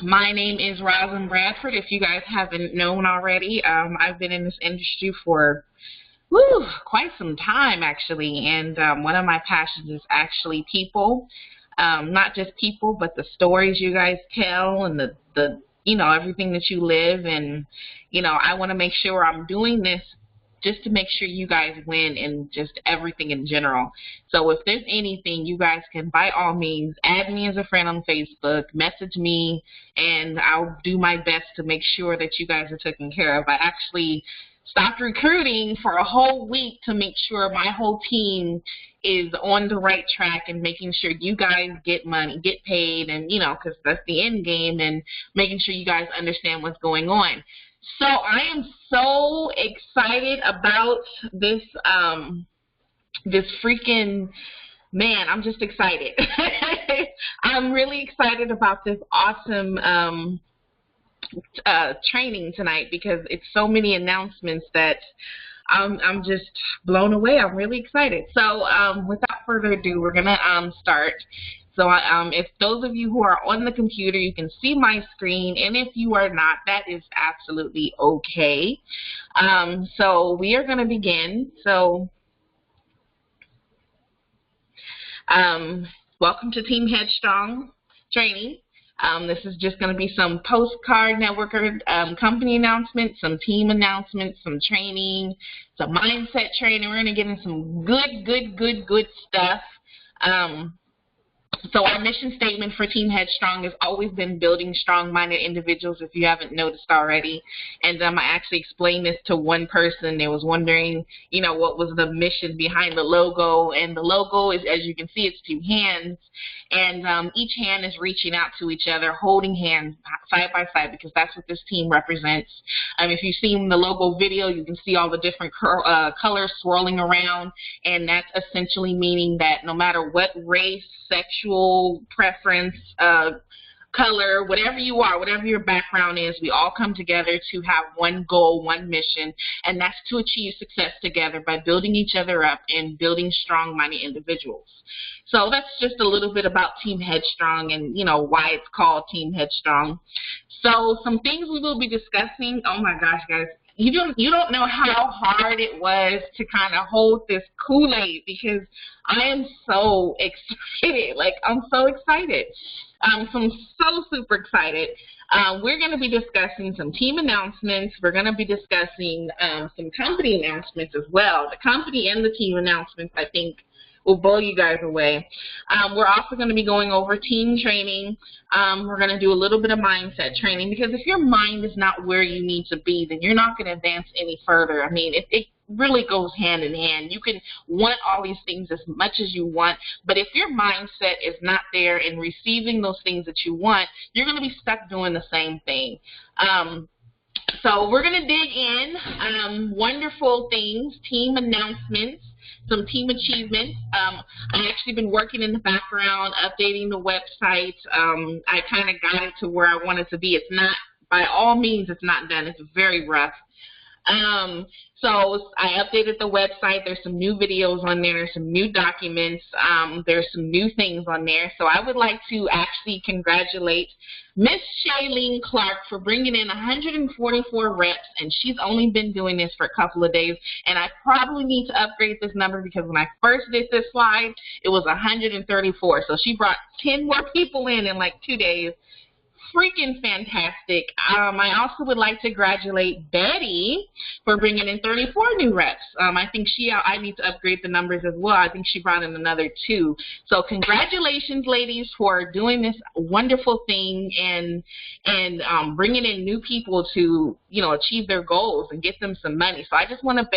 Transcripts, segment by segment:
My name is Rosin Bradford. If you guys haven't known already, I've been in this industry for quite some time actually, and one of my passions is actually people. Not just people, but the stories you guys tell and the everything that you live. And I want to make sure I'm doing this just to make sure you guys win and just everything in general. So if there's anything, you guys can by all means add me as a friend on Facebook, message me, and I'll do my best to make sure that you guys are taken care of. I actually stopped recruiting for a whole week to make sure my whole team is on the right track and making sure you guys get money, get paid, and because that's the end game, and making sure you guys understand what's going on. So I am so excited about this this freaking man. I'm just excited. I'm really excited about this awesome training tonight because it's so many announcements that I'm just blown away. I'm really excited. So without further ado, we're gonna start. So if those of you who are on the computer, you can see my screen, and if you are not, that is absolutely okay. So we are gonna begin. So welcome to Team Headstrong training. This is just going to be some Postcard networker company announcements, some team announcements, some training, some mindset training. We're going to get in some good stuff. So our mission statement for Team Headstrong has always been building strong-minded individuals, if you haven't noticed already. And I actually explained this to one person. They was wondering, what was the mission behind the logo. And the logo is, as you can see, it's two hands. And each hand is reaching out to each other, holding hands side by side, because that's what this team represents. If you've seen the logo video, you can see all the different colors swirling around. And that's essentially meaning that no matter what race, sexual preference, color, whatever you are, whatever your background is, we all come together to have one goal, one mission, and that's to achieve success together by building each other up and building strong-minded individuals. So that's just a little bit about Team Headstrong and, why it's called Team Headstrong. So some things we will be discussing. Oh my gosh, guys. You don't know how hard it was to kind of hold this Kool-Aid because I am so excited. Like, I'm so excited. So I'm so super excited. We're going to be discussing some team announcements. We're going to be discussing some company announcements as well. The company and the team announcements, I think, will blow you guys away. We're also going to be going over team training. We're going to do a little bit of mindset training because if your mind is not where you need to be, then you're not going to advance any further. I mean, it really goes hand in hand. You can want all these things as much as you want, but if your mindset is not there in receiving those things that you want, you're going to be stuck doing the same thing. So we're going to dig in. Wonderful things, team announcements, some team achievements. I've actually been working in the background, updating the website. I kind of got it to where I want it to be. It's not, by all means, it's not done. It's very rough. So I updated the website. There's some new videos on there. There's some new documents. There's some new things on there. So I would like to actually congratulate Miss Shailene Clark for bringing in 144 reps, and she's only been doing this for a couple of days. And I probably need to upgrade this number because when I first did this slide, it was 134. So she brought 10 more people in like 2 days. Freaking fantastic. I also would like to congratulate Betty for bringing in 34 new reps. I think I need to upgrade the numbers as well. I think she brought in another 2. So congratulations, ladies, for doing this wonderful thing and bringing in new people to, achieve their goals and get them some money. So I just want to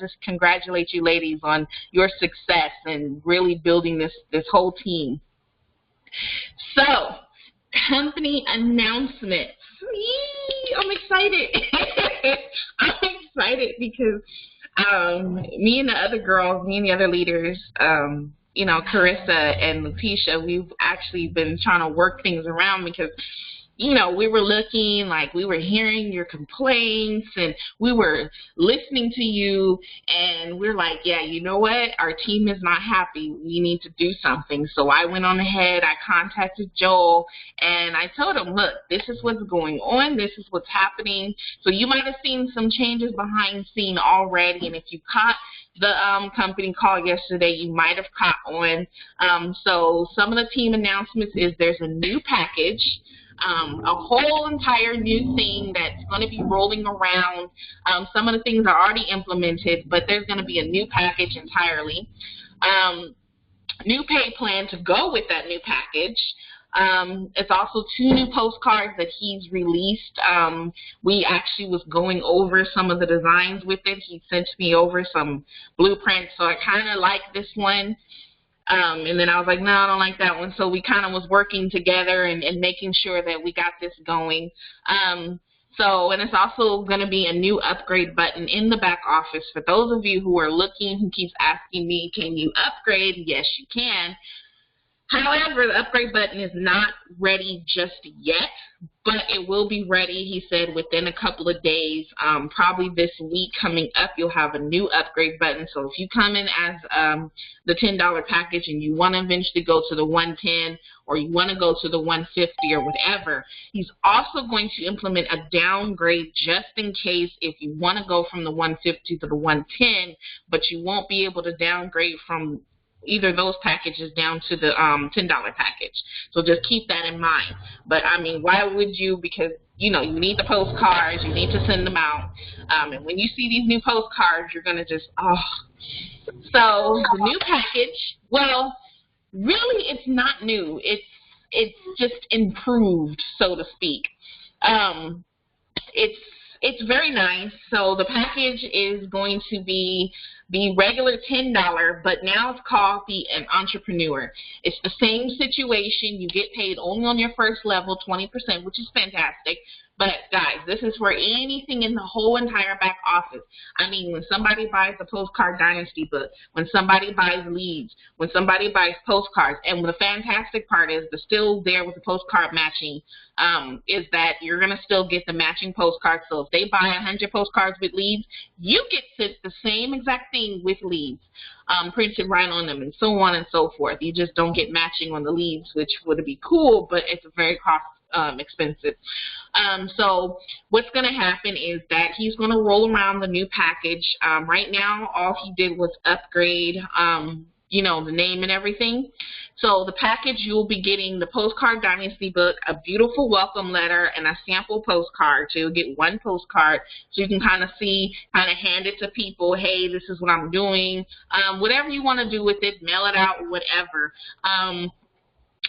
just congratulate you ladies on your success and really building this whole team. So, company announcements. Yee, I'm excited. I'm excited because me and the other girls, me and the other leaders, Carissa and Letitia, we've actually been trying to work things around because we were looking, like we were hearing your complaints and we were listening to you, and we're like, yeah, you know what? Our team is not happy. We need to do something. So I went on ahead, I contacted Joel, and I told him, look, this is what's going on. This is what's happening. So you might have seen some changes behind scene already, and if you caught the company call yesterday, you might have caught on. So some of the team announcements is there's a new package, a whole entire new thing that's going to be rolling around. Some of the things are already implemented, but there's going to be a new package entirely. New pay plan to go with that new package. It's also 2 new postcards that he's released. We actually was going over some of the designs with it. He sent me over some blueprints, so I kind of like this one. And then I was like, no, I don't like that one. So we kind of was working together and making sure that we got this going. And it's also going to be a new upgrade button in the back office. For those of you who are looking, who keeps asking me, can you upgrade? Yes, you can. However, the upgrade button is not ready just yet, but it will be ready, he said, within a couple of days. Probably this week coming up, you'll have a new upgrade button. So if you come in as the $10 package and you want to eventually go to the 110 or you want to go to the 150 or whatever, he's also going to implement a downgrade just in case if you want to go from the 150 to the 110, but you won't be able to downgrade from either of those packages down to the $10 package. So just keep that in mind. But I mean, why would you? Because you need the postcards, you need to send them out, and when you see these new postcards, you're gonna just So the new package, well, really, it's not new. It's just improved, so to speak. It's very nice. So the package is going to be the regular $10, but now it's called an entrepreneur. It's the same situation. You get paid only on your first level, 20%, which is fantastic. But guys, this is for anything in the whole entire back office. I mean, when somebody buys the Postcard Dynasty book, when somebody buys leads, when somebody buys postcards, and the fantastic part is the still there with the postcard matching, is that you're going to still get the matching postcards. So if they buy 100 postcards with leads, you get the same exact thing with leads, printed right on them, and so on and so forth. You just don't get matching on the leads, which would be cool, but it's very expensive. So what's going to happen is that he's going to roll around the new package. Right now, all he did was upgrade, the name and everything. So the package, you'll be getting the Postcard Dynasty book, a beautiful welcome letter, and a sample postcard. So you'll get 1 postcard so you can kind of hand it to people. Hey, this is what I'm doing. Whatever you want to do with it, mail it out, whatever.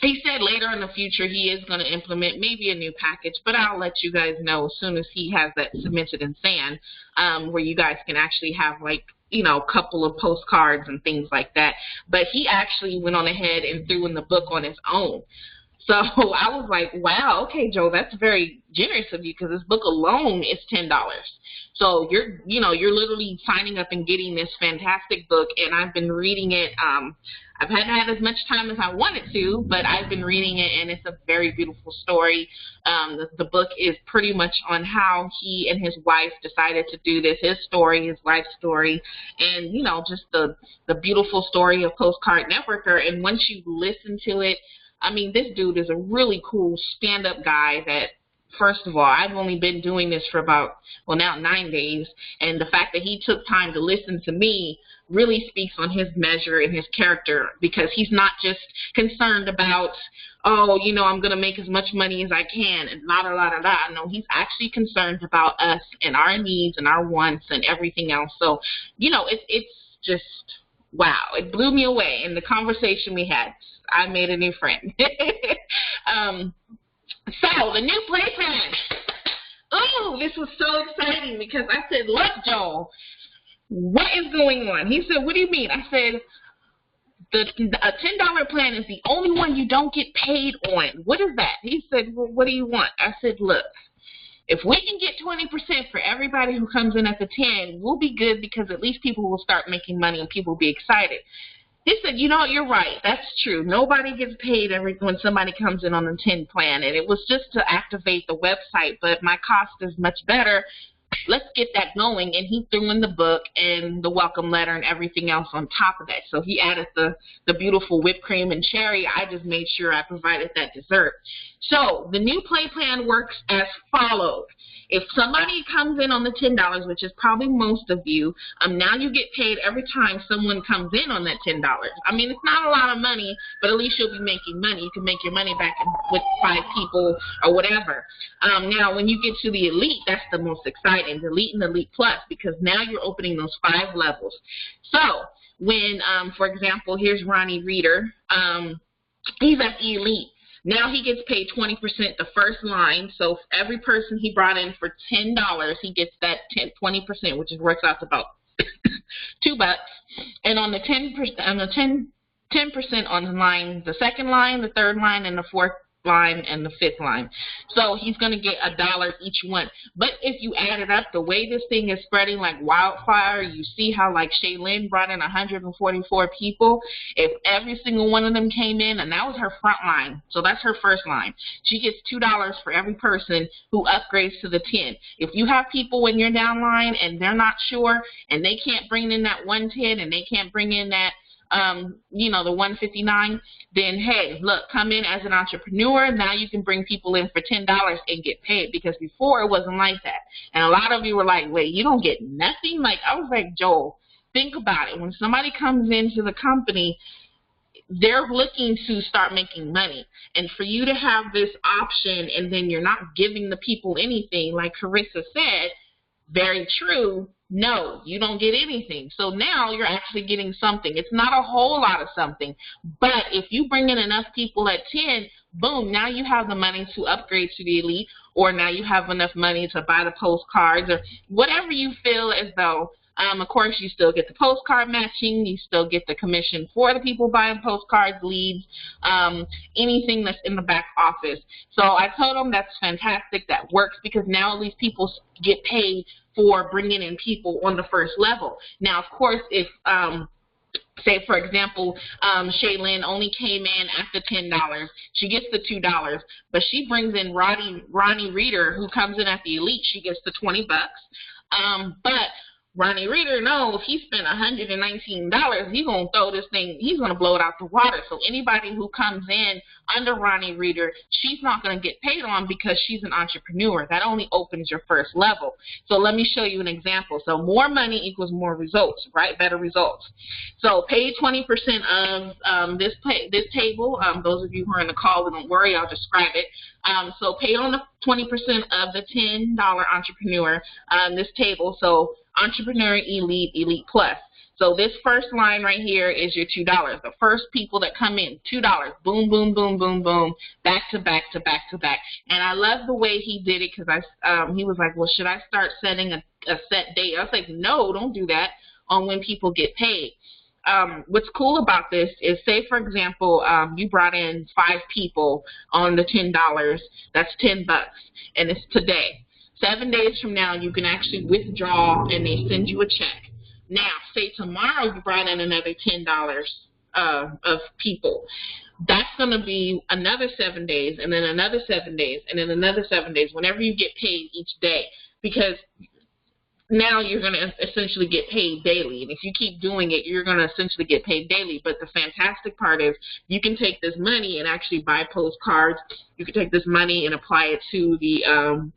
He said later in the future he is going to implement maybe a new package, but I'll let you guys know as soon as he has that submitted in SAN, where you guys can actually have a couple of postcards and things like that. But he actually went on ahead and threw in the book on his own. So I was like, wow, okay, Joe, that's very generous of you, because this book alone is $10. So you're literally signing up and getting this fantastic book, and I've been reading it. I've hadn't had as much time as I wanted to, but I've been reading it, and it's a very beautiful story. The book is pretty much on how he and his wife decided to do this, his story, his wife's story, and, just the beautiful story of Postcard Networker. And once you listen to it, I mean, this dude is a really cool stand-up guy that, first of all, I've only been doing this for about, now 9 days, and the fact that he took time to listen to me really speaks on his measure and his character, because he's not just concerned about, I'm going to make as much money as I can and la-da-la-da-da. No, he's actually concerned about us and our needs and our wants and everything else. So, it's just, wow, it blew me away. In the conversation we had, I made a new friend. So, the new playpen. Oh, this was so exciting, because I said, look, Joel, what is going on? He said, what do you mean? I said, a $10 plan is the only one you don't get paid on. What is that? He said, well, what do you want? I said, look, if we can get 20% for everybody who comes in at the 10, we'll be good, because at least people will start making money and people will be excited. He said, you know, you're right. That's true. Nobody gets paid when somebody comes in on the 10 plan, and it was just to activate the website, but my cost is much better. Let's get that going. And he threw in the book and the welcome letter and everything else on top of that. So he added the beautiful whipped cream and cherry. I just made sure I provided that dessert. So the new play plan works as follows. If somebody comes in on the $10, which is probably most of you, now you get paid every time someone comes in on that $10. I mean, it's not a lot of money, but at least you'll be making money. You can make your money back with 5 people or whatever. Now, when you get to the Elite, that's the most exciting, the Elite and the Elite Plus, because now you're opening those 5 levels. So when, for example, here's Ronnie Reeder. He's at the Elite. Now he gets paid 20% the first line. So every person he brought in for $10, he gets that 20%, which works out to about $2. And on the 10%, on the 10% on the line, the second line, the third line, and the fourth line and the 5th line. So he's going to get $1 each one. But if you add it up, the way this thing is spreading like wildfire, you see how like Shaylin brought in 144 people. If every single one of them came in, and that was her front line, so that's her first line, she gets $2 for every person who upgrades to the 10. If you have people in your down line and they're not sure and they can't bring in that 110 and they can't bring in that you know, the 159, then hey, look, come in as an entrepreneur. Now you can bring people in for $10 and get paid, because before it wasn't like that. And a lot of you were like, wait, you don't get nothing? Like, I was like, Joel, think about it. When somebody comes into the company, they're looking to start making money. And for you to have this option and then you're not giving the people anything, like Carissa said, very true, no, you don't get anything. So now you're actually getting something. It's not a whole lot of something, but if you bring in enough people at 10, boom, now you have the money to upgrade to the Elite, or now you have enough money to buy the postcards or whatever you feel as though. Of course, you still get the postcard matching. You still get the commission for the people buying postcards, leads, anything that's in the back office. So I told them that's fantastic. That works, because now at least people get paid for bringing in people on the first level. Now, of course, if say, for example, Shaylin only came in at the $10. She gets the $2, but she brings in Ronnie Reeder, who comes in at the Elite. She gets the $20. But Ronnie Reeder knows he spent $119. He's going to throw this thing, he's going to blow it out the water. So anybody who comes in under Ronnie Reeder, she's not going to get paid on, because she's an entrepreneur. That only opens your first level. So let me show you an example. So more money equals more results, right? Better results. So pay 20% of this table. Those of you who are in the call, don't worry, I'll describe it. So pay on the 20% of the $10 entrepreneur this table. So Entrepreneur, Elite, Elite Plus. So this first line right here is your $2. The first people that come in, $2. Boom, boom, boom, boom, boom, back to back to back to back. And I love the way he did it, because he was like, well, should I start setting a set date? I was like, no, don't do that on when people get paid. What's cool about this is, say, for example, you brought in 5 people on the $10. That's $10, and it's today. 7 days from now, you can actually withdraw, and they send you a check. Now, say tomorrow you brought in another $10 of people. That's going to be another 7 days, and then another 7 days, and then another 7 days, whenever you get paid each day, because now you're going to essentially get paid daily. And if you keep doing it, you're going to essentially get paid daily. But the fantastic part is you can take this money and actually buy postcards. You can take this money and apply it to the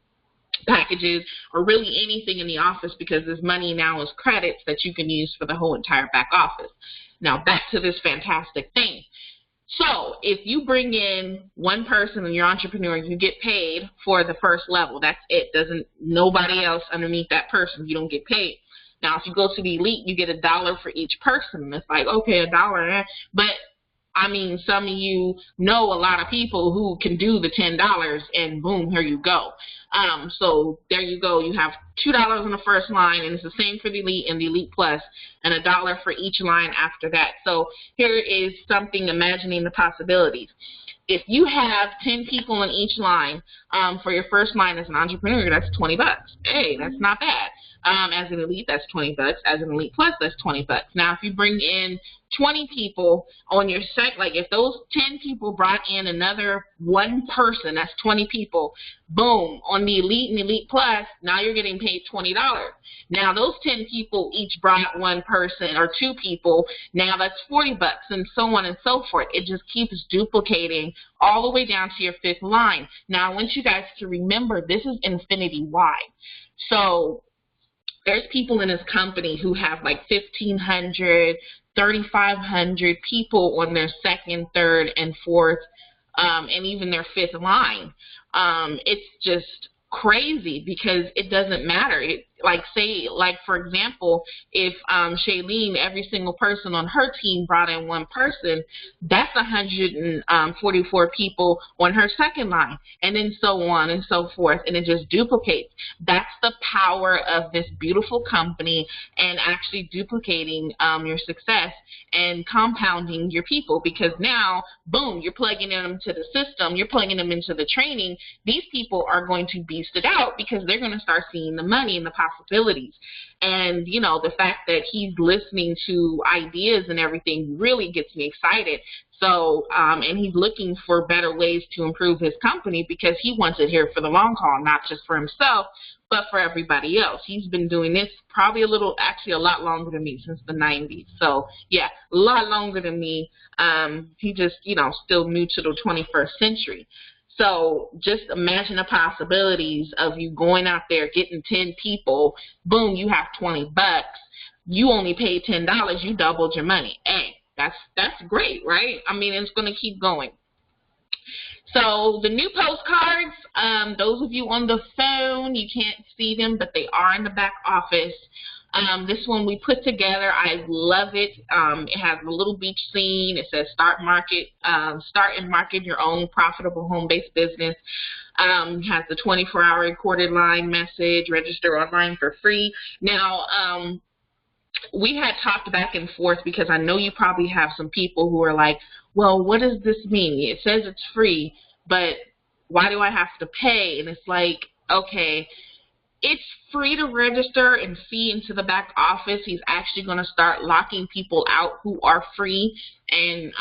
packages, or really anything in the office, because this money now is credits that you can use for the whole entire back office. Now back to this fantastic thing. So if you bring in one person and you're an entrepreneur, you get paid for the first level. That's it. Nobody else underneath that person, you don't get paid. Now if you go to the Elite, you get $1 for each person. It's like, okay, $1, but I mean, some of you know a lot of people who can do the $10, and boom, here you go. So there you go. You have $2 on the first line, and it's the same for the Elite and the Elite Plus, and $1 for each line after that. So here is something, imagining the possibilities. If you have 10 people in each line for your first line as an entrepreneur, that's $20. Hey, that's not bad. As an elite, that's $20. As an elite plus, that's $20. Now, if you bring in 20 people on your like if those 10 people brought in another one person, that's 20 people, boom, on the elite and elite plus, now you're getting paid $20. Now, those 10 people each brought one person or two people, now that's $40, and so on and so forth. It just keeps duplicating all the way down to your fifth line. Now, I want you guys to remember this is infinity-wide. So there's people in this company who have like 1,500, 3,500 people on their second, third, and fourth, and even their fifth line. It's just crazy because it doesn't matter. Like for example, if Shailene, every single person on her team brought in one person, that's 144 people on her second line, and then so on and so forth, and it just duplicates. That's the power of this beautiful company and actually duplicating your success and compounding your people, because now, boom, you're plugging them to the system, you're plugging them into the training. These people are going to beast it out because they're going to start seeing the money and the possibilities. And, you know, the fact that he's listening to ideas and everything really gets me excited. So, and he's looking for better ways to improve his company because he wants it here for the long haul, not just for himself, but for everybody else. He's been doing this probably actually a lot longer than me, since the 90s. So, yeah, a lot longer than me. He just, you know, still new to the 21st century. So just imagine the possibilities of you going out there, getting 10 people, boom, you have $20. You only paid $10, you doubled your money. Hey, that's great, right? I mean, it's going to keep going. So the new postcards, those of you on the phone, you can't see them, but they are in the back office. This one we put together. I love it. It has a little beach scene. It says start and market your own profitable home-based business. It has the 24-hour recorded line message, register online for free. Now, we had talked back and forth because I know you probably have some people who are like, well, what does this mean? It says it's free, but why do I have to pay? And it's like, okay, it's free to register and see into the back office. He's actually going to start locking people out who are free and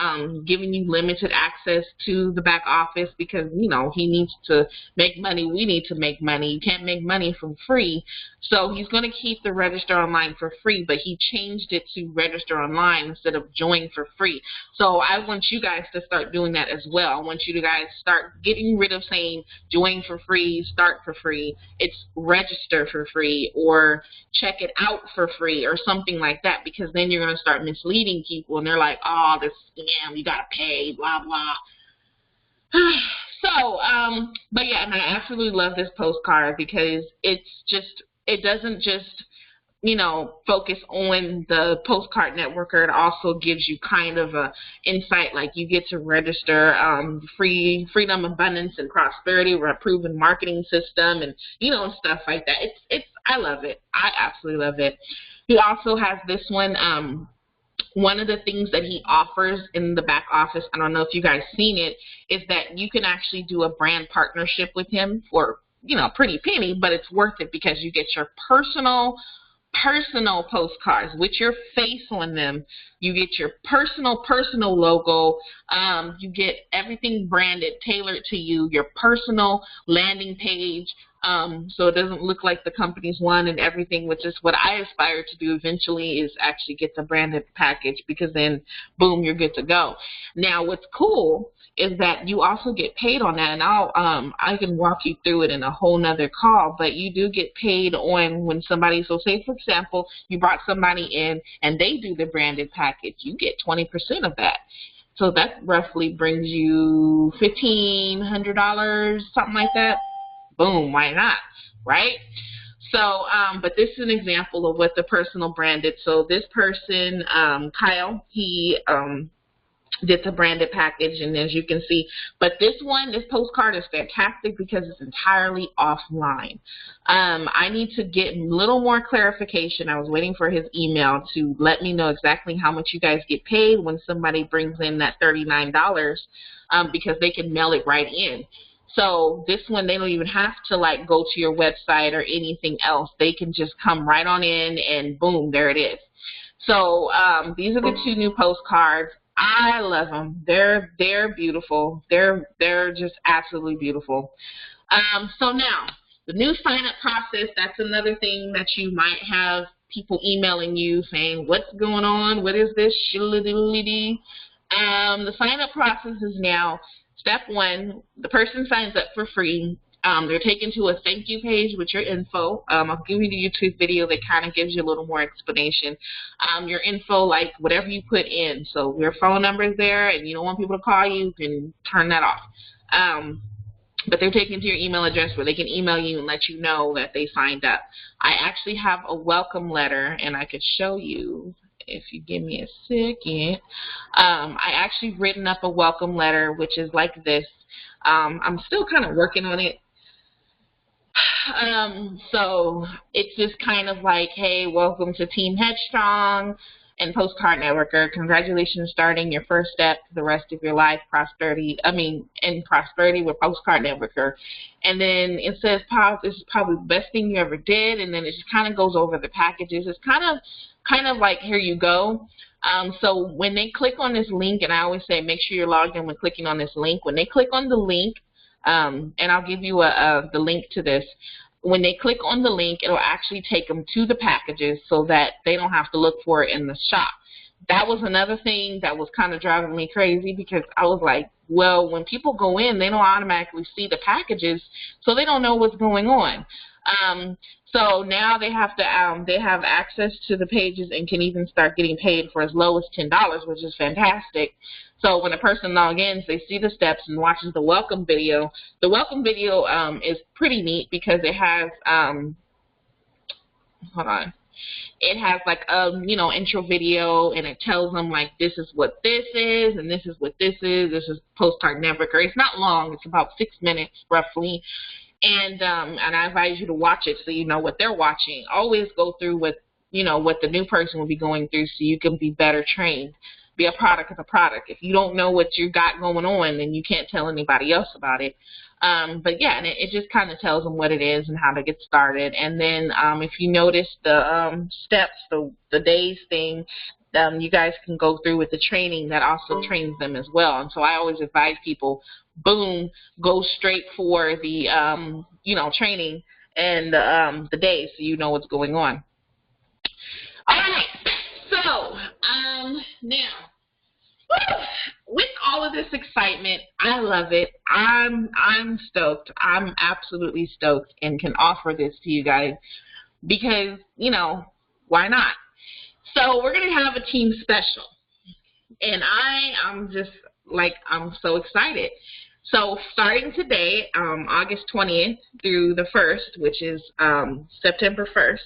giving you limited access to the back office because, you know, he needs to make money. We need to make money. You can't make money from free. So he's going to keep the register online for free, but he changed it to register online instead of join for free. So I want you guys to start doing that as well. I want you to guys start getting rid of saying join for free, start for free. It's register for free or check it out for free or something like that, because then you're going to start misleading people and they're like, oh, this scam, you got to pay, blah, blah. So, but yeah, and I absolutely love this postcard because it doesn't just, you know, focus on the postcard networker. It also gives you kind of a insight, like you get to register freedom, abundance, and prosperity, or a proven marketing system, and, you know, stuff like that. I love it. I absolutely love it. He also has this one. One of the things that he offers in the back office, I don't know if you guys seen it, is that you can actually do a brand partnership with him for, you know, a pretty penny, but it's worth it because you get your personal postcards with your face on them. You get your personal logo. You get everything branded, tailored to you, your personal landing page. So it doesn't look like the company's one and everything, which is what I aspire to do eventually, is actually get the branded package, because then, boom, you're good to go. Now, what's cool is that you also get paid on that, and I can walk you through it in a whole nother call, but you do get paid on when somebody, so say, for example, you brought somebody in and they do the branded package, you get 20% of that. So that roughly brings you $1,500, something like that. Boom, why not, right? So, but this is an example of what the personal branded. So this person, Kyle, he did the branded package, and as you can see, but this postcard is fantastic because it's entirely offline. I need to get a little more clarification. I was waiting for his email to let me know exactly how much you guys get paid when somebody brings in that $39, because they can mail it right in. So this one, they don't even have to like go to your website or anything else. They can just come right on in and boom, there it is. So these are the 2 new postcards. I love them. They're beautiful. They're just absolutely beautiful. So now the new sign up process, that's another thing that you might have people emailing you saying, what's going on? What is this? The sign up process is now step 1. The person signs up for free. They're taken to a thank you page with your info. I'll give you the YouTube video that kind of gives you a little more explanation. Your info, like whatever you put in. So your phone number is there, and you don't want people to call you, you can turn that off. But they're taken to your email address where they can email you and let you know that they signed up. I actually have a welcome letter, and I could show you if you give me a second. I actually written up a welcome letter, which is like this. I'm still kind of working on it. So it's just kind of like, hey, welcome to Team Headstrong and Postcard Networker. Congratulations starting your first step to the rest of your life, prosperity with Postcard Networker. And then it says, this is probably the best thing you ever did. And then it just kind of goes over the packages. It's kind of like, here you go. So when they click on this link, and I always say make sure you're logged in when clicking on this link. When they click on the link, and I'll give you the link to this. When they click on the link, it'll actually take them to the packages so that they don't have to look for it in the shop. That was another thing that was kind of driving me crazy, because I was like, well, when people go in, they don't automatically see the packages, so they don't know what's going on. So now they have access to the pages and can even start getting paid for as low as $10, which is fantastic. So when a person logs in, they see the steps and watches the welcome video. The welcome video is pretty neat because it has hold on. It has like intro video, and it tells them like this is what this is and this is what this is. This is Postcard Networker. It's not long. It's about 6 minutes roughly. And I advise you to watch it so you know what they're watching. Always go through what the new person will be going through so you can be better trained. Be a product of a product. If you don't know what you got going on, then you can't tell anybody else about it. But yeah, and it just kind of tells them what it is and how to get started. And then if you notice the steps, the days thing, you guys can go through with the training that also trains them as well. And so I always advise people, boom, go straight for the training and the days so you know what's going on. All right, so now, with all of this excitement, I love it. I'm stoked. I'm absolutely stoked and can offer this to you guys because, why not? So we're going to have a team special, and I'm just like, I'm so excited. So starting today, August 20th through the 1st, which is September 1st,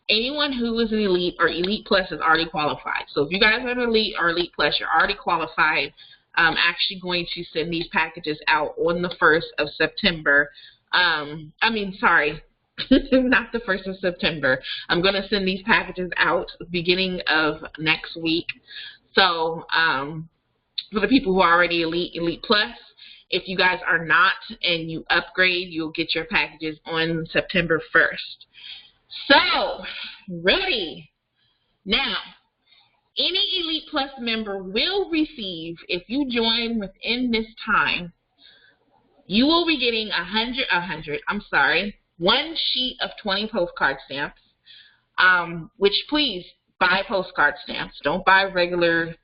anyone who is an Elite or Elite Plus is already qualified. So if you guys are an Elite or Elite Plus, you're already qualified. I'm actually going to send these packages out on the 1st of September. Sorry, not the 1st of September. I'm going to send these packages out beginning of next week. So for the people who are already Elite, Elite Plus, if you guys are not and you upgrade, you'll get your packages on September 1st. So, ready? Now, any Elite Plus member will receive, if you join within this time, you will be getting 1 sheet of 20 postcard stamps, which please buy postcard stamps. Don't buy regular,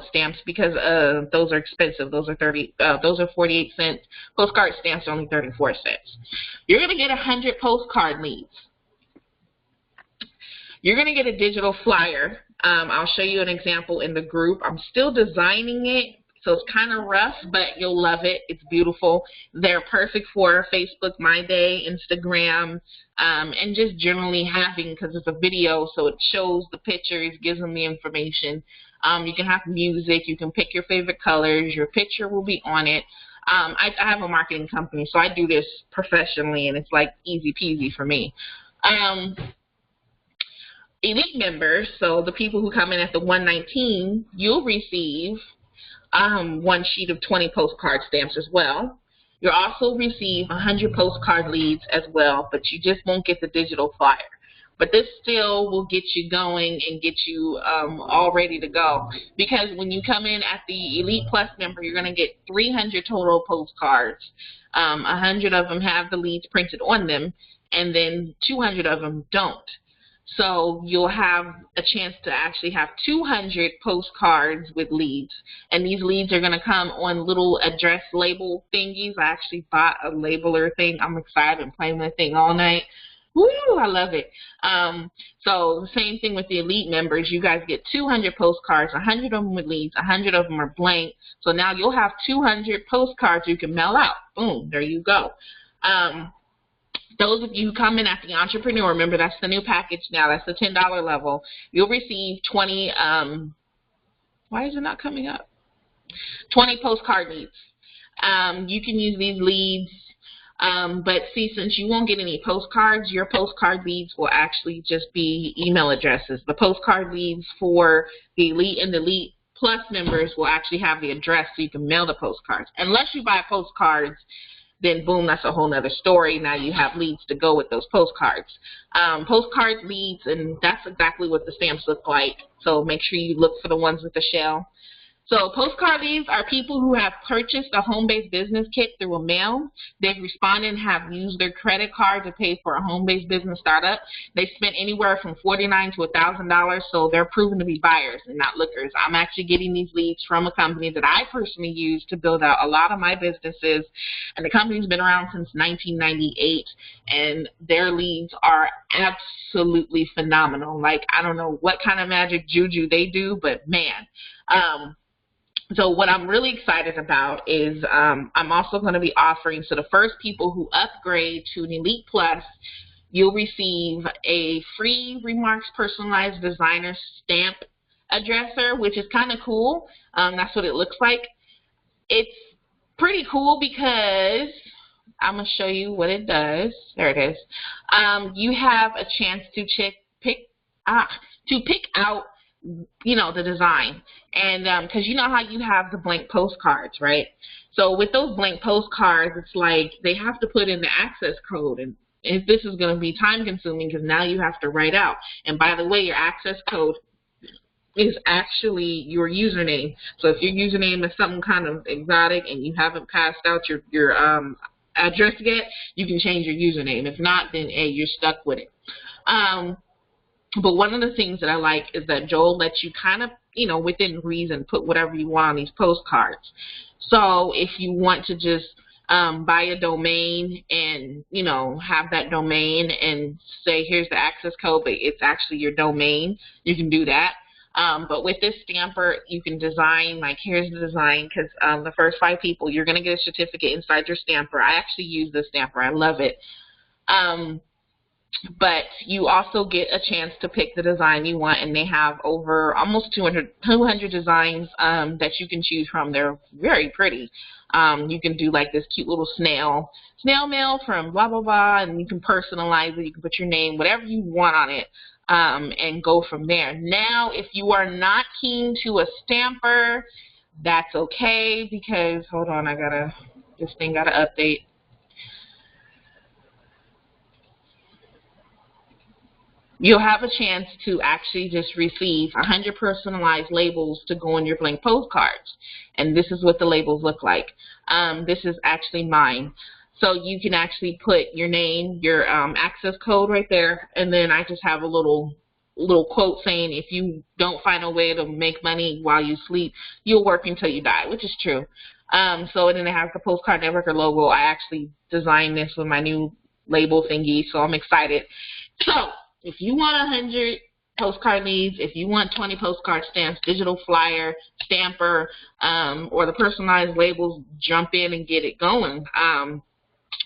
stamps, because those are expensive. Those are 48 cents. Postcard stamps are only 34 cents. You're going to get 100 postcard leads. You're going to get a digital flyer. I'll show you an example in the group. I'm still designing it, so it's kind of rough, but you'll love it. It's beautiful. They're perfect for Facebook, My Day, Instagram, and just generally having, because it's a video, so it shows the pictures, gives them the information. You can have music. You can pick your favorite colors. Your picture will be on it. I have a marketing company, so I do this professionally, and it's like easy peasy for me. Elite members, so the people who come in at the 119, you'll receive one sheet of 20 postcard stamps as well. You'll also receive 100 postcard leads as well, but you just won't get the digital flyer. But this still will get you going and get you all ready to go. Because when you come in at the Elite Plus member, you're going to get 300 total postcards. 100 of them have the leads printed on them, and then 200 of them don't. So you'll have a chance to actually have 200 postcards with leads. And these leads are going to come on little address label thingies. I actually bought a labeler thing. I'm excited. I'm playing with that thing all night. Woo, I love it. So the same thing with the Elite members. You guys get 200 postcards, 100 of them with leads, 100 of them are blank. So now you'll have 200 postcards you can mail out. Boom, there you go. Those of you who come in at the Entrepreneur, remember that's the new package now. That's the $10 level. You'll receive 20, why is it not coming up? 20 postcard leads. You can use these leads. But see, since you won't get any postcards, your postcard leads will actually just be email addresses. The postcard leads for the Elite and the Elite Plus members will actually have the address so you can mail the postcards. Unless you buy postcards, then boom, that's a whole nother story. Now you have leads to go with those postcards. Postcard leads, and that's exactly what the stamps look like. So make sure you look for the ones with the shell. So postcard leads are people who have purchased a home-based business kit through a mail. They've responded and have used their credit card to pay for a home-based business startup. They spent anywhere from $49 to $1,000, so they're proven to be buyers and not lookers. I'm actually getting these leads from a company that I personally use to build out a lot of my businesses, and the company's been around since 1998, and their leads are absolutely phenomenal. Like, I don't know what kind of magic juju they do, but man. So what I'm really excited about is I'm also going to be offering, so the first people who upgrade to an Elite Plus, you'll receive a free Remarks Personalized Designer Stamp Addresser, which is kind of cool. That's what it looks like. It's pretty cool because I'm going to show you what it does. There it is. You have a chance to pick out, you know, the design. And because you know how you have the blank postcards, right? So with those blank postcards, it's like they have to put in the access code. And if this is going to be time consuming because now you have to write out. And by the way, your access code is actually your username. So if your username is something kind of exotic and you haven't passed out your address yet, you can change your username. If not, then hey, you're stuck with it. But one of the things that I like is that Joel lets you kind of, you know, within reason, put whatever you want on these postcards. So if you want to just buy a domain and, you know, have that domain and say, here's the access code, but it's actually your domain, you can do that. But with this stamper, you can design, like, here's the design, because the first 5 people, you're going to get a certificate inside your stamper. I actually use this stamper. I love it. But you also get a chance to pick the design you want, and they have over almost 200 designs that you can choose from. They're very pretty. You can do like this cute little snail mail from blah, blah, blah, and you can personalize it. You can put your name, whatever you want on it, and go from there. Now, if you are not keen to a stamper, that's okay, because, hold on, this thing got to update. You'll have a chance to actually just receive 100 personalized labels to go on your blank postcards. And this is what the labels look like. This is actually mine. So you can actually put your name, your access code right there, and then I just have a little quote saying, if you don't find a way to make money while you sleep, you'll work until you die, which is true. So then it has the Postcard Networker logo. I actually designed this with my new label thingy, so I'm excited. So if you want 100 postcard leads, if you want 20 postcard stamps, digital flyer, stamper, or the personalized labels, jump in and get it going.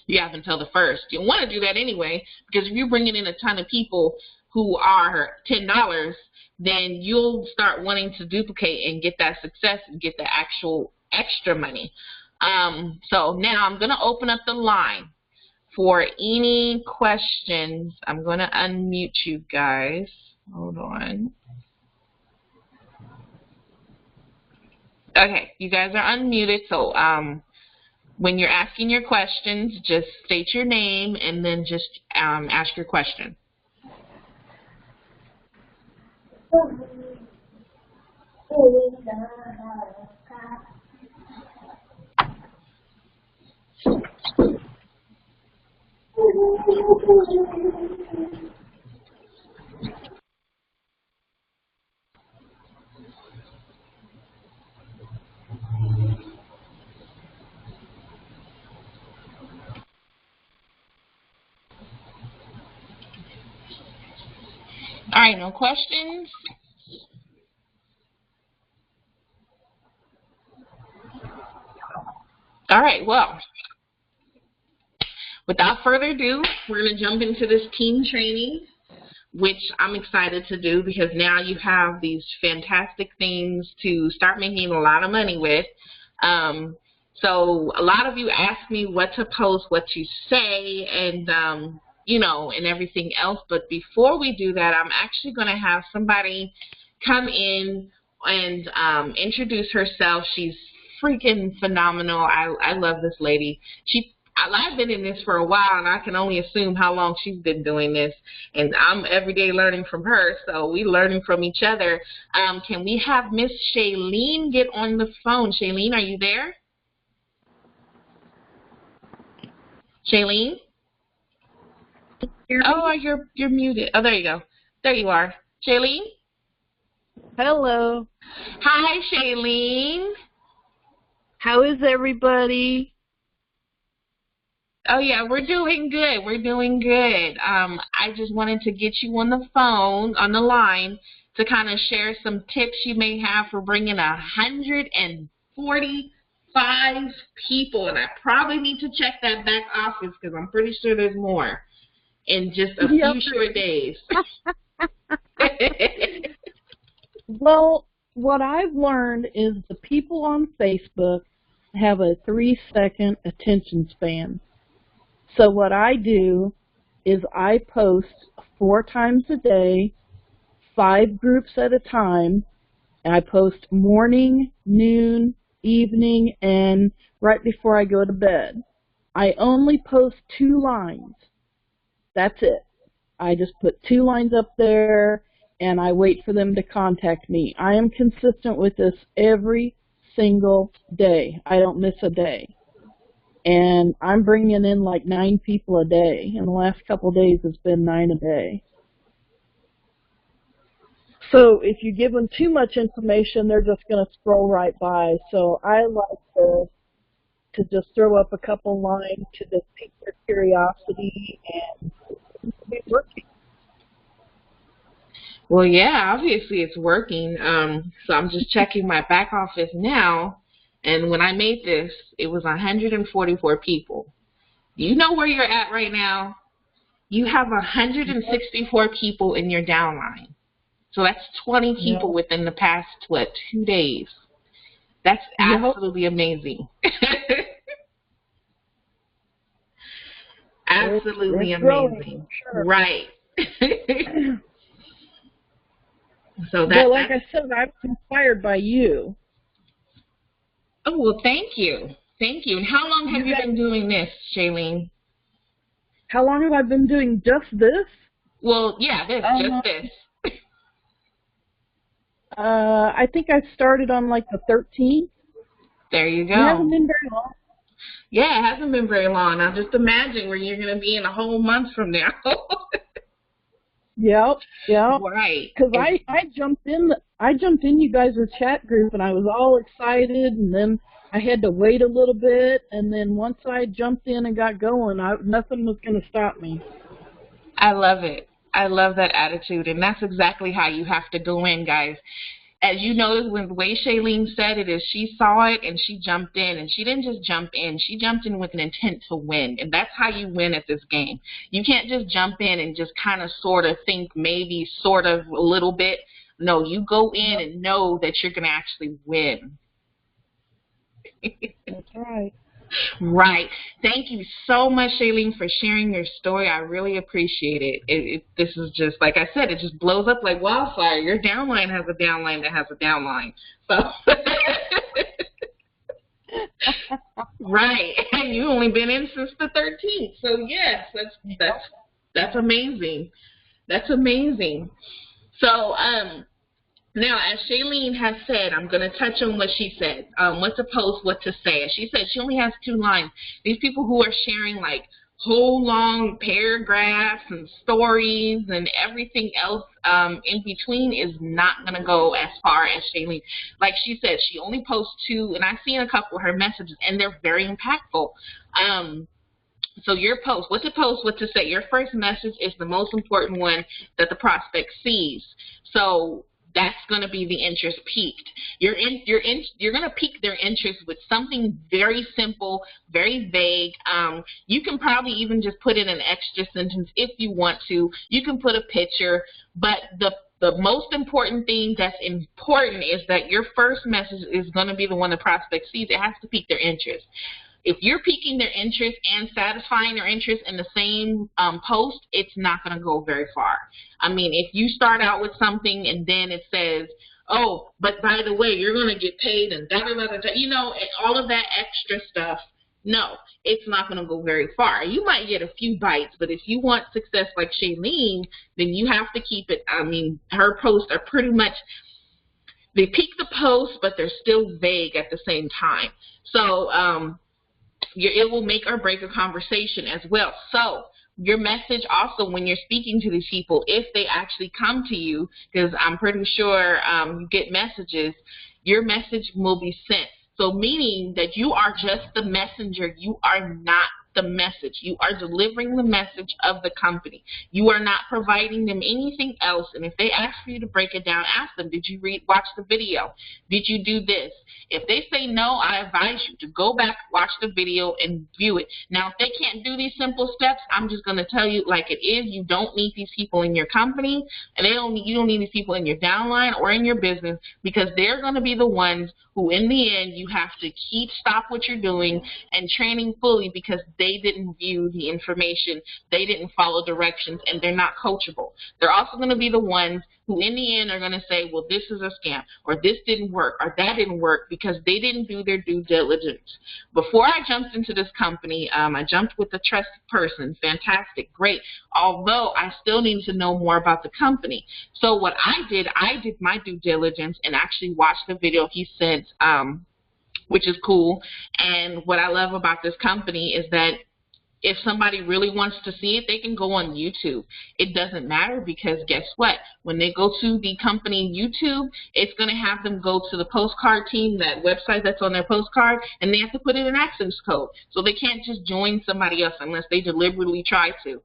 You have until the 1st. You'll want to do that anyway, because if you're bringing in a ton of people who are $10, then you'll start wanting to duplicate and get that success and get the actual extra money. So now I'm going to open up the line for any questions. I'm going to unmute you guys. Hold on. Okay, you guys are unmuted, so when you're asking your questions, just state your name and then just ask your question. All right, no questions? All right, well, without further ado, we're going to jump into this team training, which I'm excited to do because now you have these fantastic things to start making a lot of money with. So a lot of you ask me what to post, what to say, and you know, and everything else. But before we do that, I'm actually going to have somebody come in and introduce herself. She's freaking phenomenal. I love this lady. I've been in this for a while, and I can only assume how long she's been doing this. And I'm every day learning from her, so we're learning from each other. Can we have Miss Shailene get on the phone? Shailene, are you there? Shailene? Oh, you're muted. Oh, there you go. There you are. Shailene? Hello. Hi, Shailene. How is everybody? Oh, yeah, we're doing good. We're doing good. I just wanted to get you on the phone, on the line, to kind of share some tips you may have for bringing 145 people. And I probably need to check that back office because I'm pretty sure there's more in just a few short days. Well, what I've learned is the people on Facebook have a 3-second attention span. So what I do is I post 4 times a day, 5 groups at a time, and I post morning, noon, evening, and right before I go to bed. I only post 2 lines. That's it. I just put 2 lines up there, and I wait for them to contact me. I am consistent with this every single day. I don't miss a day. And I'm bringing in like 9 people a day. In the last couple of days, it's been 9 a day. So if you give them too much information, they're just going to scroll right by. So I like to just throw up a couple lines to just pique their curiosity and be working. Well, yeah, obviously it's working. So I'm just checking my back office now. And when I made this, it was 144 people. You know where you're at right now? You have 164 people in your downline. So that's 20 people within the past, 2 days. That's absolutely amazing. Absolutely amazing. Sure. Right. So well, like I said, I was inspired by you. Oh, well, thank you. Thank you. And how long have you been doing this, Shailene? How long have I been doing just this? Well, yeah, just this. I think I started on like the 13th. There you go. It hasn't been very long. Yeah, it hasn't been very long. Now just imagine where you're going to be in a whole month from now. Yep. Right. Because I jumped in you guys' chat group and I was all excited, and then I had to wait a little bit, and then once I jumped in and got going, nothing was going to stop me. I love it. I love that attitude, and that's exactly how you have to go in, guys. As you noticed, when the way Shailene said it is she saw it and she jumped in, and she didn't just jump in. She jumped in with an intent to win, and that's how you win at this game. You can't just jump in and just kind of sort of think maybe sort of a little bit. No, you go in and know that you're going to actually win. That's right. Right. Thank you so much, Shailene, for sharing your story. I really appreciate it. This is just, like I said, it just blows up like wildfire. Your downline has a downline that has a downline. So Right. And you only been in since the 13th. So yes, that's amazing. That's amazing. So now, as Shailene has said, I'm going to touch on what she said. What to post, what to say. As she said, she only has 2 lines. These people who are sharing like whole long paragraphs and stories and everything else in between is not going to go as far as Shailene. Like she said, she only posts 2, and I've seen a couple of her messages, and they're very impactful. So your post, what to post, what to say. Your first message is the most important one that the prospect sees. So that's going to be the interest piqued. You're going to pique their interest with something very simple, very vague. You can probably even just put in an extra sentence if you want to. You can put a picture, but the most important thing that's important is that your first message is going to be the one the prospect sees. It has to pique their interest. If you're piquing their interest and satisfying their interest in the same post, it's not going to go very far. I mean, if you start out with something and then it says, oh, but by the way, you're going to get paid and da-da-da-da-da, you know, and all of that extra stuff, no, it's not going to go very far. You might get a few bites, but if you want success like Shailene, then you have to keep it. I mean, her posts are pretty much, they pique the post, but they're still vague at the same time. So, it will make or break a conversation as well. So your message also, when you're speaking to these people, if they actually come to you, because I'm pretty sure you get messages, your message will be sent. So meaning that you are just the messenger. You are not the message. You are delivering the message of the company. You are not providing them anything else. And if they ask for you to break it down, ask them, did you watch the video? Did you do this? If they say no, I advise you to go back, watch the video, and view it. Now, if they can't do these simple steps, I'm just going to tell you like it is. You don't need these people in your company, and you don't need these people in your downline or in your business, because they're going to be the ones who, in the end, you have to stop what you're doing and training fully, because they didn't view the information, they didn't follow directions, and they're not coachable. They're also going to be the ones who in the end are going to say, well, this is a scam, or this didn't work, or that didn't work, because they didn't do their due diligence. Before I jumped into this company, I jumped with a trusted person. Fantastic, great. Although I still needed to know more about the company. So what I did my due diligence and actually watched the video he sent, which is cool. And what I love about this company is that if somebody really wants to see it, they can go on YouTube. It doesn't matter, because guess what? When they go to the company YouTube, it's going to have them go to the Postcard team, that website that's on their postcard, and they have to put in an access code. So they can't just join somebody else unless they deliberately try to.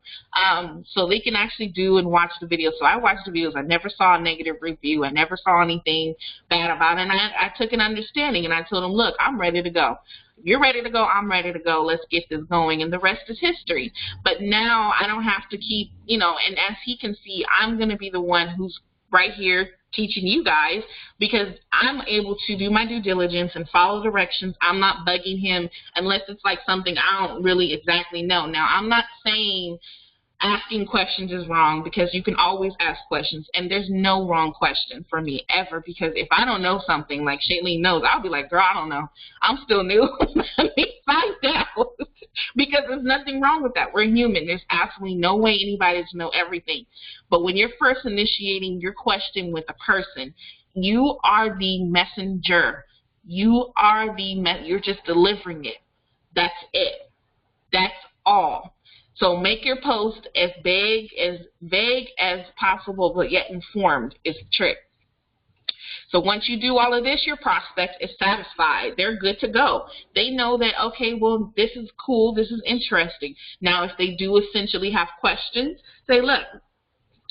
So they can actually do and watch the videos. So I watched the videos. I never saw a negative review. I never saw anything bad about it. And I took an understanding, and I told them, look, I'm ready to go. You're ready to go, I'm ready to go, let's get this going, and the rest is history. But now I don't have to keep, you know, and as he can see, I'm going to be the one who's right here teaching you guys, because I'm able to do my due diligence and follow directions. I'm not bugging him unless it's like something I don't really exactly know. Now, I'm not saying asking questions is wrong, because you can always ask questions, and there's no wrong question for me ever, because if I don't know something, like Shailene knows, I'll be like, girl, I don't know, I'm still new, let me find out, because there's nothing wrong with that. We're human. There's absolutely no way anybody to know everything. But when you're first initiating your question with a person, you are the messenger. You're just delivering it. That's it. That's all. So make your post as vague as possible, but yet informed is the trick. So once you do all of this, your prospect is satisfied. They're good to go. They know that, okay, well, this is cool, this is interesting. Now, if they do essentially have questions, say, look,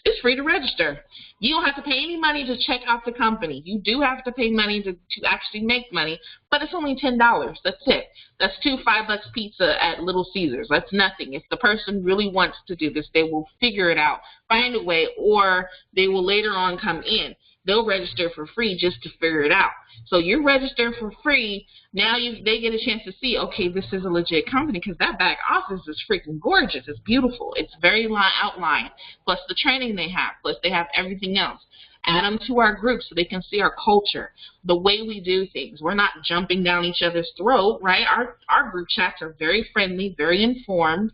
it's free to register. You don't have to pay any money to check out the company. You do have to pay money to actually make money, but it's only $10. That's it. That's $5 pizza at Little Caesars. That's nothing. If the person really wants to do this, they will figure it out, find a way, or they will later on come in. They'll register for free just to figure it out. So you register for free. Now they get a chance to see, okay, this is a legit company, because that back office is freaking gorgeous. It's beautiful. It's very outlined. Plus the training they have. Plus they have everything else. Add them to our group so they can see our culture, the way we do things. We're not jumping down each other's throat, right? Our group chats are very friendly, very informed.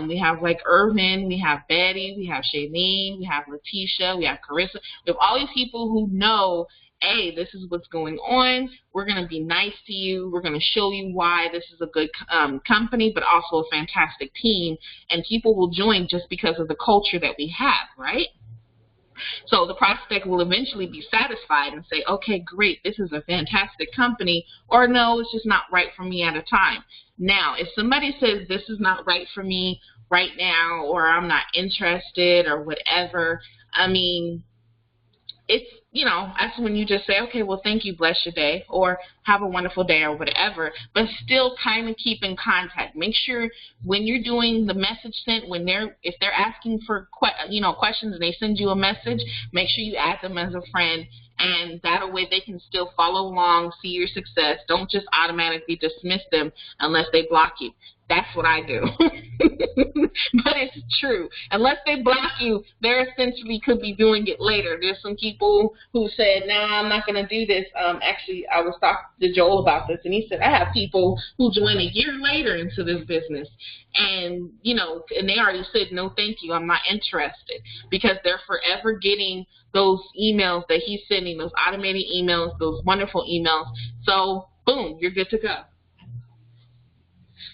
We have like Irvin, we have Betty, we have Shailene, we have Letitia, we have Carissa. We have all these people who know, hey, this is what's going on. We're going to be nice to you. We're going to show you why this is a good company, but also a fantastic team. And people will join just because of the culture that we have, right? So the prospect will eventually be satisfied and say, okay, great, this is a fantastic company, or no, it's just not right for me at a time. Now, if somebody says this is not right for me right now, or I'm not interested, or whatever, I mean, it's, you know, that's when you just say, okay, well, thank you, bless your day, or have a wonderful day, or whatever, but still kind of keep in contact. Make sure when you're doing the message sent, if they're asking for, questions and they send you a message, make sure you add them as a friend, and that way they can still follow along, see your success. Don't just automatically dismiss them unless they block you. That's what I do. But it's true. Unless they block you, they essentially could be doing it later. There's some people who said, no, I'm not going to do this. Actually, I was talking to Joel about this, and he said, I have people who join a year later into this business. And, and they already said, no, thank you, I'm not interested. Because they're forever getting those emails that he's sending, those automated emails, those wonderful emails. So, boom, you're good to go.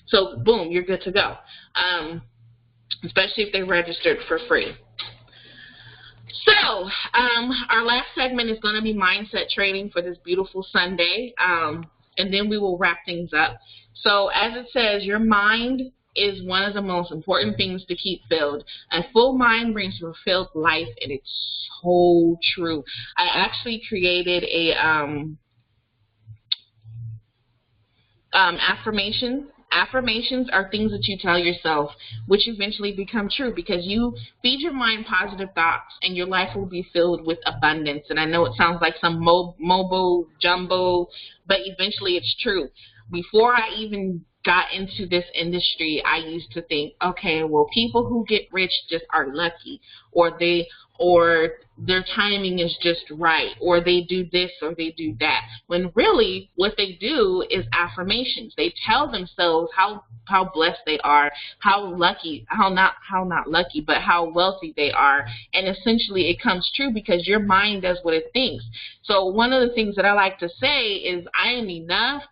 So, boom, you're good to go, especially if they registered for free. So, our last segment is going to be mindset training for this beautiful Sunday, and then we will wrap things up. So, as it says, your mind is one of the most important things to keep filled. A full mind brings a fulfilled life, and it's so true. I actually created a affirmation. Affirmations are things that you tell yourself, which eventually become true, because you feed your mind positive thoughts and your life will be filled with abundance. And I know it sounds like some mobile jumbo, but eventually it's true. Before I even got into this industry, I used to think, okay, well, people who get rich just are lucky, or their timing is just right, or they do this or they do that. When really what they do is affirmations. They tell themselves how blessed they are, how not lucky, but how wealthy they are. And essentially it comes true because your mind does what it thinks. So one of the things that I like to say is, I am enough.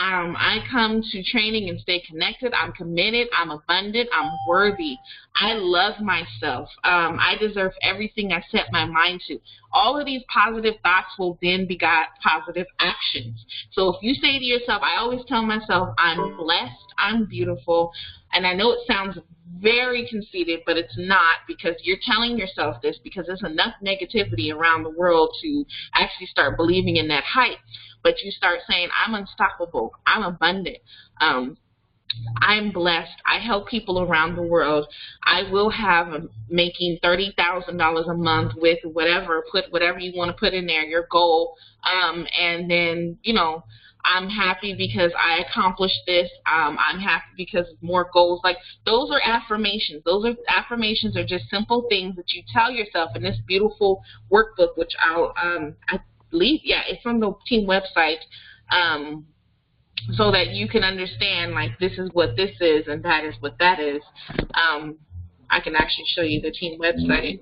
I come to training and stay connected. I'm committed. I'm abundant. I'm worthy. I love myself. I deserve everything I set my mind to. All of these positive thoughts will then beget positive actions. So if you say to yourself, I always tell myself, I'm blessed, I'm beautiful, and I know it sounds very conceited, but it's not, because you're telling yourself this because there's enough negativity around the world to actually start believing in that hype. But you start saying, I'm unstoppable, I'm abundant, I'm blessed, I help people around the world, I will have making $30,000 a month with whatever, put whatever you want to put in there, your goal, and then, I'm happy because I accomplished this. I'm happy because more goals. Like, those are affirmations. Affirmations are just simple things that you tell yourself in this beautiful workbook, which I believe, it's on the team website, so that you can understand, like, this is what this is and that is what that is. I can actually show you the team website.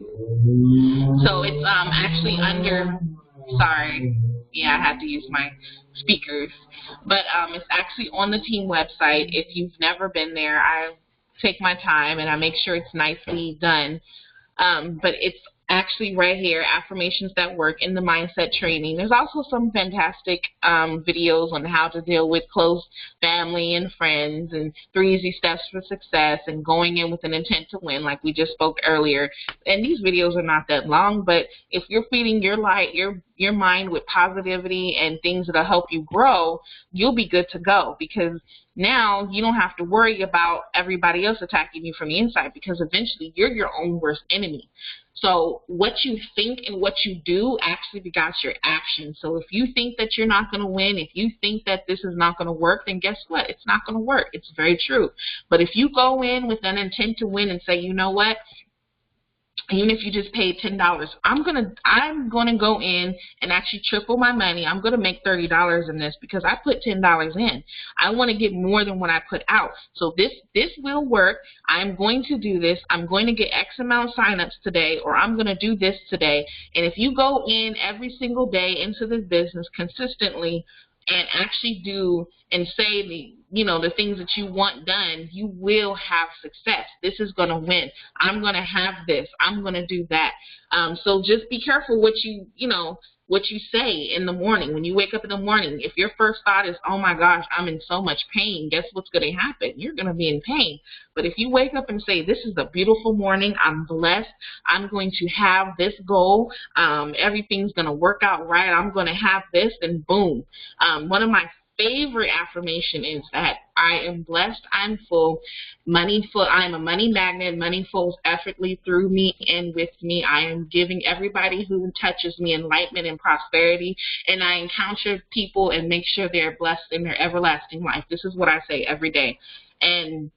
So it's actually under, sorry, I had to use my speakers, but it's actually on the team website. If you've never been there, I take my time and I make sure it's nicely done, but it's actually right here, affirmations that work in the mindset training. There's also some fantastic videos on how to deal with close family and friends, and 3 easy steps for success, and going in with an intent to win, like we just spoke earlier. And these videos are not that long, but if you're feeding your mind with positivity and things that'll help you grow, you'll be good to go, because now you don't have to worry about everybody else attacking you from the inside, because eventually you're your own worst enemy. So what you think and what you do actually begets your actions. So if you think that you're not going to win, if you think that this is not going to work, then guess what? It's not going to work. It's very true. But if you go in with an intent to win and say, you know what? even if you just paid $10, I'm gonna go in and actually triple my money. I'm gonna make $30 in this because I put $10 in. I want to get more than what I put out. So this will work. I'm going to do this. I'm going to get X amount of signups today, or I'm gonna do this today. And if you go in every single day into this business consistently and actually do and say the things that you want done, you will have success. This is going to win. I'm going to have this. I'm going to do that. So just be careful what you say in the morning. When you wake up in the morning, if your first thought is, oh my gosh, I'm in so much pain, guess what's going to happen? You're going to be in pain. But if you wake up and say, this is a beautiful morning, I'm blessed, I'm going to have this goal, everything's going to work out right, I'm going to have this, and boom. One of my favorite affirmation is that I am blessed, I'm full, money full, I am a money magnet, money flows effortlessly through me and with me. I am giving everybody who touches me enlightenment and prosperity, and I encounter people and make sure they're blessed in their everlasting life. This is what I say every day, and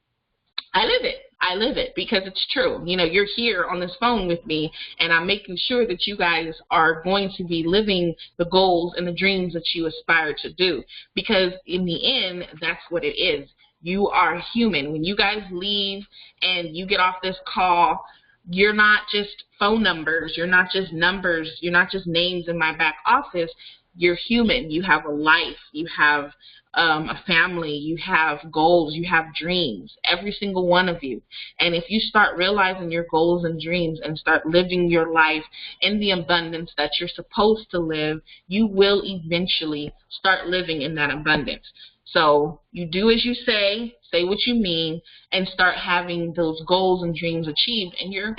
I live it. I live it because it's true. You're here on this phone with me, and I'm making sure that you guys are going to be living the goals and the dreams that you aspire to do, because in the end, that's what it is. You are human. When you guys leave and you get off this call, you're not just phone numbers. You're not just numbers. You're not just names in my back office. You're human. You have a life. You have a family. You have goals. You have dreams. Every single one of you. And if you start realizing your goals and dreams and start living your life in the abundance that you're supposed to live, you will eventually start living in that abundance. So you do as you say what you mean, and start having those goals and dreams achieved, and you're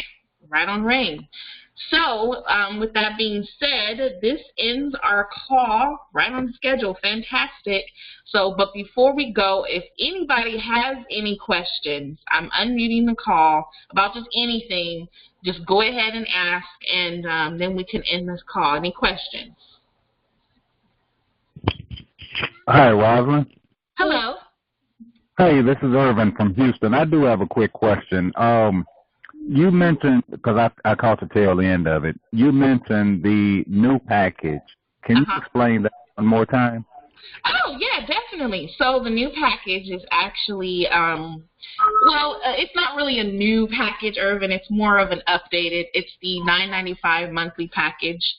right on range. So with that being said, this ends our call right on schedule. Fantastic. So, but before we go, if anybody has any questions, I'm unmuting the call about just anything. Just go ahead and ask, and then we can end this call. Any questions? Hi, Rosalind. Hello. Hey, this is Irvin from Houston. I do have a quick question. You mentioned, because I caught the tail end of it, you mentioned the new package. Can you explain that one more time? Oh, yeah, definitely. So the new package is actually, it's not really a new package, Irvin. It's more of an updated. It's the $9.95 monthly package.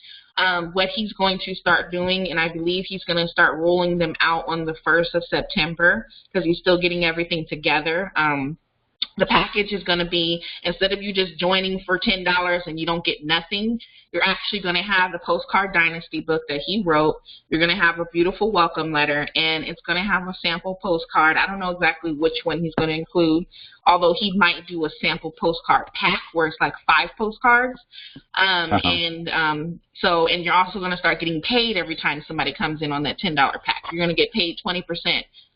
What he's going to start doing, and I believe he's going to start rolling them out on the 1st of September because he's still getting everything together. The package is going to be, instead of you just joining for $10 and you don't get nothing, you're actually going to have the Postcard Dynasty book that he wrote. You're going to have a beautiful welcome letter, and it's going to have a sample postcard. I don't know exactly which one he's going to include, although he might do a sample postcard pack where it's like 5 postcards. And you're also going to start getting paid every time somebody comes in on that $10 pack. You're going to get paid 20%.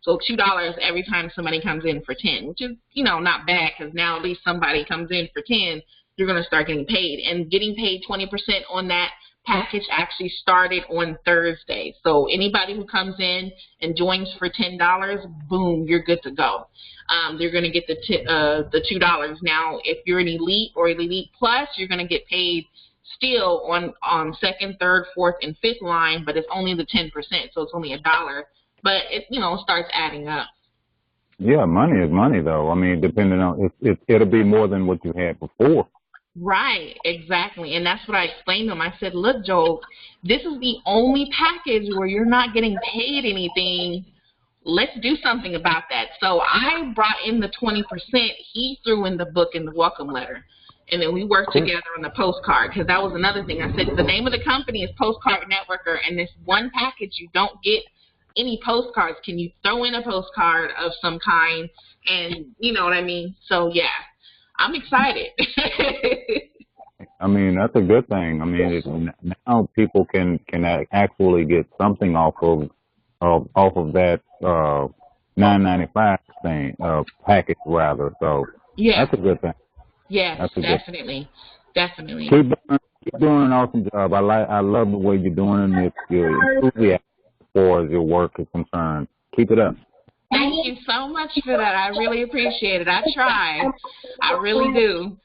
So $2 every time somebody comes in for 10, which is, not bad, because now at least somebody comes in for 10, you're going to start getting paid. And getting paid 20% on that package actually started on Thursday. So anybody who comes in and joins for $10, boom, you're good to go. They're going to get the $2. Now, if you're an Elite or Elite Plus, you're going to get paid still on second, third, fourth, and fifth line, but it's only the 10%, so it's only $1. But it starts adding up. Yeah, money is money, though. I mean, depending on it'll be more than what you had before. Right, exactly. And that's what I explained to him. I said, look, Joel, this is the only package where you're not getting paid anything. Let's do something about that. So I brought in the 20%. He threw in the book and the welcome letter. And then we worked together on the postcard, because that was another thing. I said, the name of the company is Postcard Networker, and this one package you don't get any postcards. Can you throw in a postcard of some kind? And you know what I mean? So, yeah, I'm excited. I mean, that's a good thing. I mean, now people can actually get something off of that $9.95 thing, package rather. So yeah, that's a good thing. Yes, definitely. Definitely. Keep doing an awesome job. I love the way you're doing it. You're enthusiastic as far as your work is concerned. Keep it up. Thank you so much for that. I really appreciate it. I try. I really do.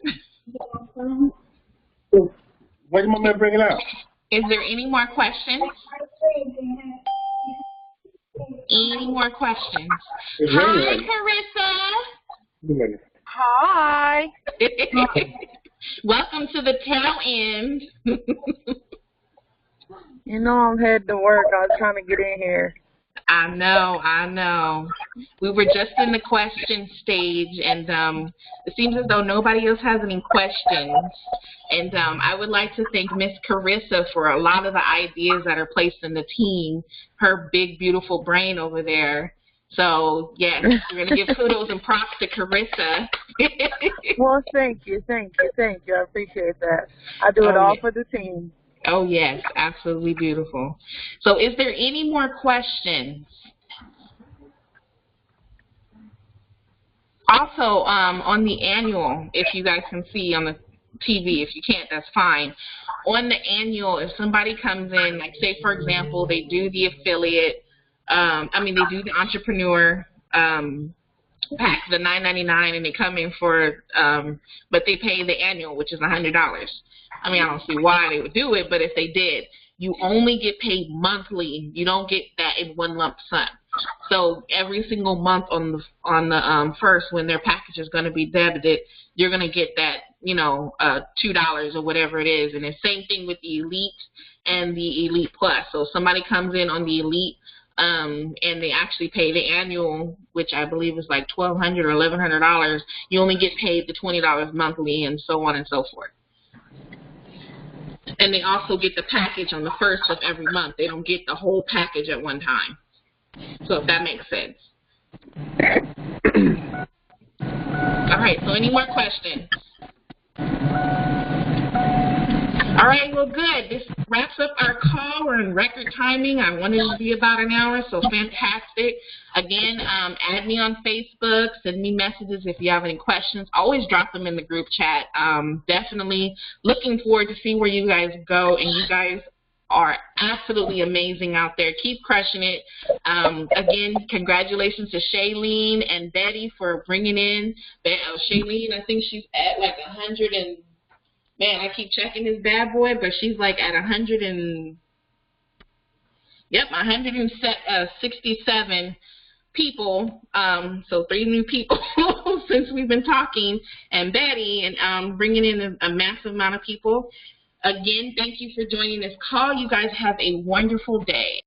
So, why did my man bring it out? Is there any more questions? Any more questions? It's Hi, raining. Carissa. Hi. Welcome to the tail end. You know I'm headed to work. I was trying to get in here. I know. We were just in the question stage, and it seems as though nobody else has any questions. And I would like to thank Miss Carissa for a lot of the ideas that are placed in the team, her big, beautiful brain over there. So, yes, we're going to give kudos and props to Carissa. Well, thank you. I appreciate that. I do it all for the team. Oh, yes, absolutely beautiful. So is there any more questions? Also, on the annual, if you guys can see on the TV, if you can't, that's fine. On the annual, if somebody comes in, like say, for example, they do the affiliate, they do the entrepreneur pack, the $9.99, and they come in for, but they pay the annual, which is $100. I mean, I don't see why they would do it, but if they did, you only get paid monthly. You don't get that in one lump sum. So every single month on the first, when their package is going to be debited, you're going to get that, $2 or whatever it is. And the same thing with the Elite and the Elite Plus. So if somebody comes in on the Elite, and they actually pay the annual, which I believe is like $1,200 or $1,100, you only get paid the $20 monthly, and so on and so forth. And they also get the package on the first of every month. They don't get the whole package at one time. So if that makes sense. All right, so any more questions? All right, well, good. This wraps up our call. We're in record timing. I wanted it to be about an hour, so fantastic. Again, add me on Facebook. Send me messages if you have any questions. Always drop them in the group chat. Definitely looking forward to see where you guys go, and you guys are absolutely amazing out there. Keep crushing it. Again, congratulations to Shailene and Betty for bringing in. Shailene, I think she's at like 100 and... Man, I keep checking this bad boy, but she's like at 167 people. So 3 new people since we've been talking, and Betty, and bringing in a massive amount of people. Again, thank you for joining this call. You guys have a wonderful day.